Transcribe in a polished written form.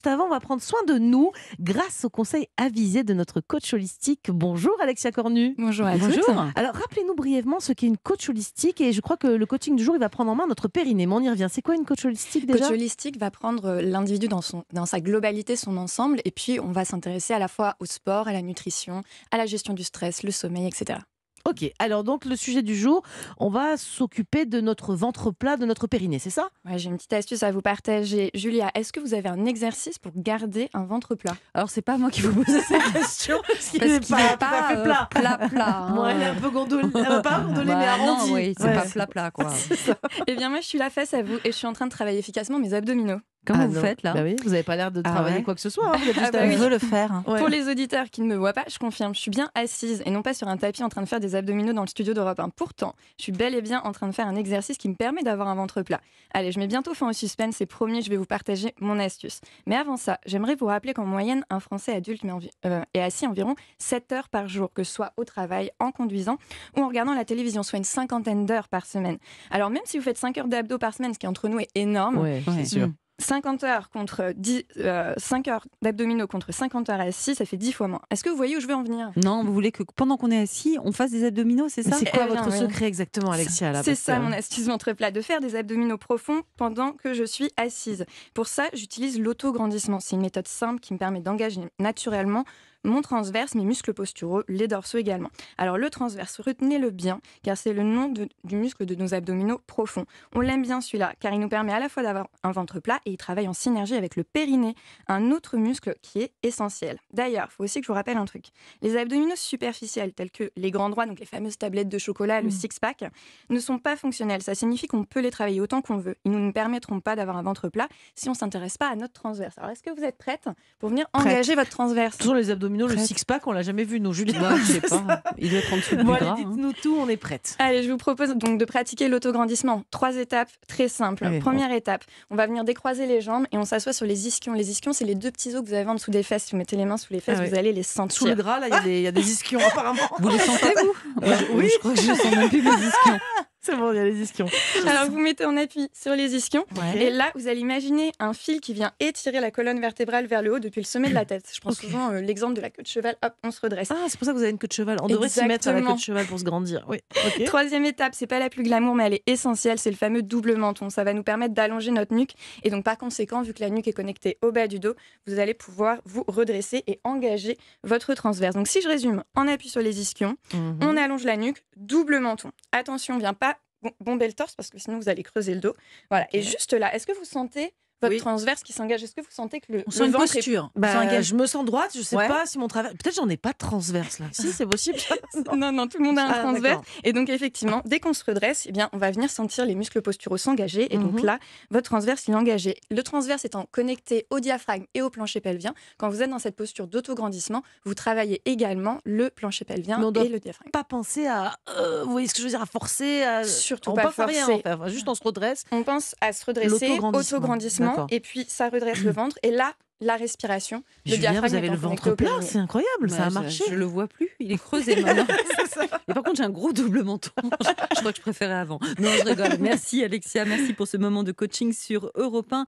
Avant, on va prendre soin de nous grâce aux conseils avisés de notre coach holistique. Bonjour Alexia Cornu. Bonjour à Bonjour. tous. Alors rappelez-nous brièvement ce qu'est une coach holistique et je crois que le coaching du jour il va prendre en main notre périnée. Mais on y revient. C'est quoi une coach holistique déjà? Coach holistique va prendre l'individu dans sa globalité, son ensemble, et puis on va s'intéresser à la fois au sport, à la nutrition, à la gestion du stress, le sommeil, etc. Ok, alors donc le sujet du jour, on va s'occuper de notre ventre plat, de notre périnée, c'est ça? Ouais, j'ai une petite astuce à vous partager. Julia, est-ce que vous avez un exercice pour garder un ventre plat? Alors, c'est pas moi qui vous pose cette question. Parce qu'il Parce n'est qu'il pas n'est tout à fait pas plat. plat. Hein. Moi, elle est un peu gondolée, pas gondolée mais Bah arrondie. non, oui, c'est Ouais. pas plat, quoi. Eh bien, moi, je suis là face à vous et je suis en train de travailler efficacement mes abdominaux. Comment Ah vous non. faites, là? Bah oui, vous n'avez pas l'air de Ah travailler ouais. quoi que ce soit. Hein, vous êtes juste bah à- oui. On veut le faire. Ouais. Pour les auditeurs qui ne me voient pas, je confirme, je suis bien assise et non pas sur un tapis en train de faire des abdominaux dans le studio d'Europe 1. Pourtant, je suis bel et bien en train de faire un exercice qui me permet d'avoir un ventre plat. Allez, je mets bientôt fin au suspense, c'est promis, je vais vous partager mon astuce. Mais avant ça, j'aimerais vous rappeler qu'en moyenne, un Français adulte est assis environ 7 heures par jour, que ce soit au travail, en conduisant ou en regardant la télévision, soit une cinquantaine d'heures par semaine. Alors même si vous faites 5 heures d'abdos par semaine, ce qui entre nous est énorme, Ouais, Ouais. c'est sûr. 50 heures contre 5 heures d'abdominaux contre 50 heures assis, ça fait 10 fois moins. Est-ce que vous voyez où je veux en venir? Non, vous voulez que pendant qu'on est assis, on fasse des abdominaux, c'est Mais ça? c'est quoi Eh bien, votre oui. secret exactement, Alexia là, C'est parce ça que- mon astuce ventre plat, de faire des abdominaux profonds pendant que je suis assise. Pour ça, j'utilise l'autograndissement. C'est une méthode simple qui me permet d'engager naturellement mon transverse, mes muscles posturaux, les dorsaux également. Alors le transverse, retenez-le bien, car c'est le nom du muscle de nos abdominaux profonds. On l'aime bien celui-là, car il nous permet à la fois d'avoir un ventre plat et il travaille en synergie avec le périnée, un autre muscle qui est essentiel. D'ailleurs, il faut aussi que je vous rappelle un truc. Les abdominaux superficiels, tels que les grands droits, donc les fameuses tablettes de chocolat, le six-pack, ne sont pas fonctionnels. Ça signifie qu'on peut les travailler autant qu'on veut. Ils ne nous permettront pas d'avoir un ventre plat si on ne s'intéresse pas à notre transverse. Alors, est-ce que vous êtes prête pour venir Prête. engager votre transverse? Toujours les abdominaux, le Prête. six-pack, on l'a jamais vu, nous, Julien. Bah, je sais pas. Il doit être en dessous du Bon, gras. allez, hein. dites-nous tout, on est prête. Allez, je vous propose donc de pratiquer l'autograndissement. 3 étapes très simples. Allez, Première étape, on va venir décroiser les jambes et on s'assoit sur les ischions. Les ischions, c'est les 2 petits os que vous avez en dessous des fesses. Si vous mettez les mains sous les fesses, Ah ouais. vous allez les Sous le sentir. gras, là, il y a des ischions, apparemment. Vous les sentez, vous? Oui. Je crois que je sens même plus mes ischions. C'est bon, il y a les ischions. Alors, vous mettez en appui sur les ischions. Ouais. Et là, vous allez imaginer un fil qui vient étirer la colonne vertébrale vers le haut depuis le sommet de la tête. Je prends Ok. souvent l'exemple de la queue de cheval. Hop, on se redresse. Ah, c'est pour ça que vous avez une queue de cheval. On devrait s'y mettre à la queue Exactement. de cheval pour se grandir. Oui. Ok. Troisième étape, c'est pas la plus glamour, mais elle est essentielle, c'est le fameux double menton. Ça va nous permettre d'allonger notre nuque. Et donc, par conséquent, vu que la nuque est connectée au bas du dos, vous allez pouvoir vous redresser et engager votre transverse. Donc, si je résume, en appui sur les ischions, Mhm. on allonge la nuque, double menton. Attention, on vient pas bomber le torse parce que sinon vous allez creuser le dos. Voilà. Et juste là, est-ce que vous sentez votre Oui. transverse qui s'engage? Est-ce que vous sentez que On le sent une ventre est... posture. On Bah, sent un gage. je me sens droite, je sais Ouais. pas si mon travers. Peut-être j'en ai pas de transverse là. Si, c'est possible. Non, non, tout le monde a un Ah, transverse. d'accord. Et donc, effectivement, dès qu'on se redresse, eh bien, on va venir sentir les muscles posturaux s'engager. Et donc Mhm. là, votre transverse, il est engagé. Le transverse étant connecté au diaphragme et au plancher pelvien, quand vous êtes dans cette posture d'autograndissement, vous travaillez également le plancher pelvien Mais on doit et le diaphragme. Pas penser à. Vous voyez ce que je veux dire, à forcer. Surtout on pas pense à rien, forcer. en fait. Enfin, juste on se redresse. On pense à se redresser, L'autograndissement. autograndissement, D'accord. et puis ça redresse le ventre. Et là, la respiration, le Julien, diaphragme vous avez étant le connecté ventre au plat, périnée. c'est incroyable, ça a Bah, marché. Je le vois plus. Il est creusé maintenant. C'est ça. Et par contre, j'ai un gros double menton. Je crois que je préférais avant. Non, je rigole. Merci Alexia, merci pour ce moment de coaching sur Europe 1.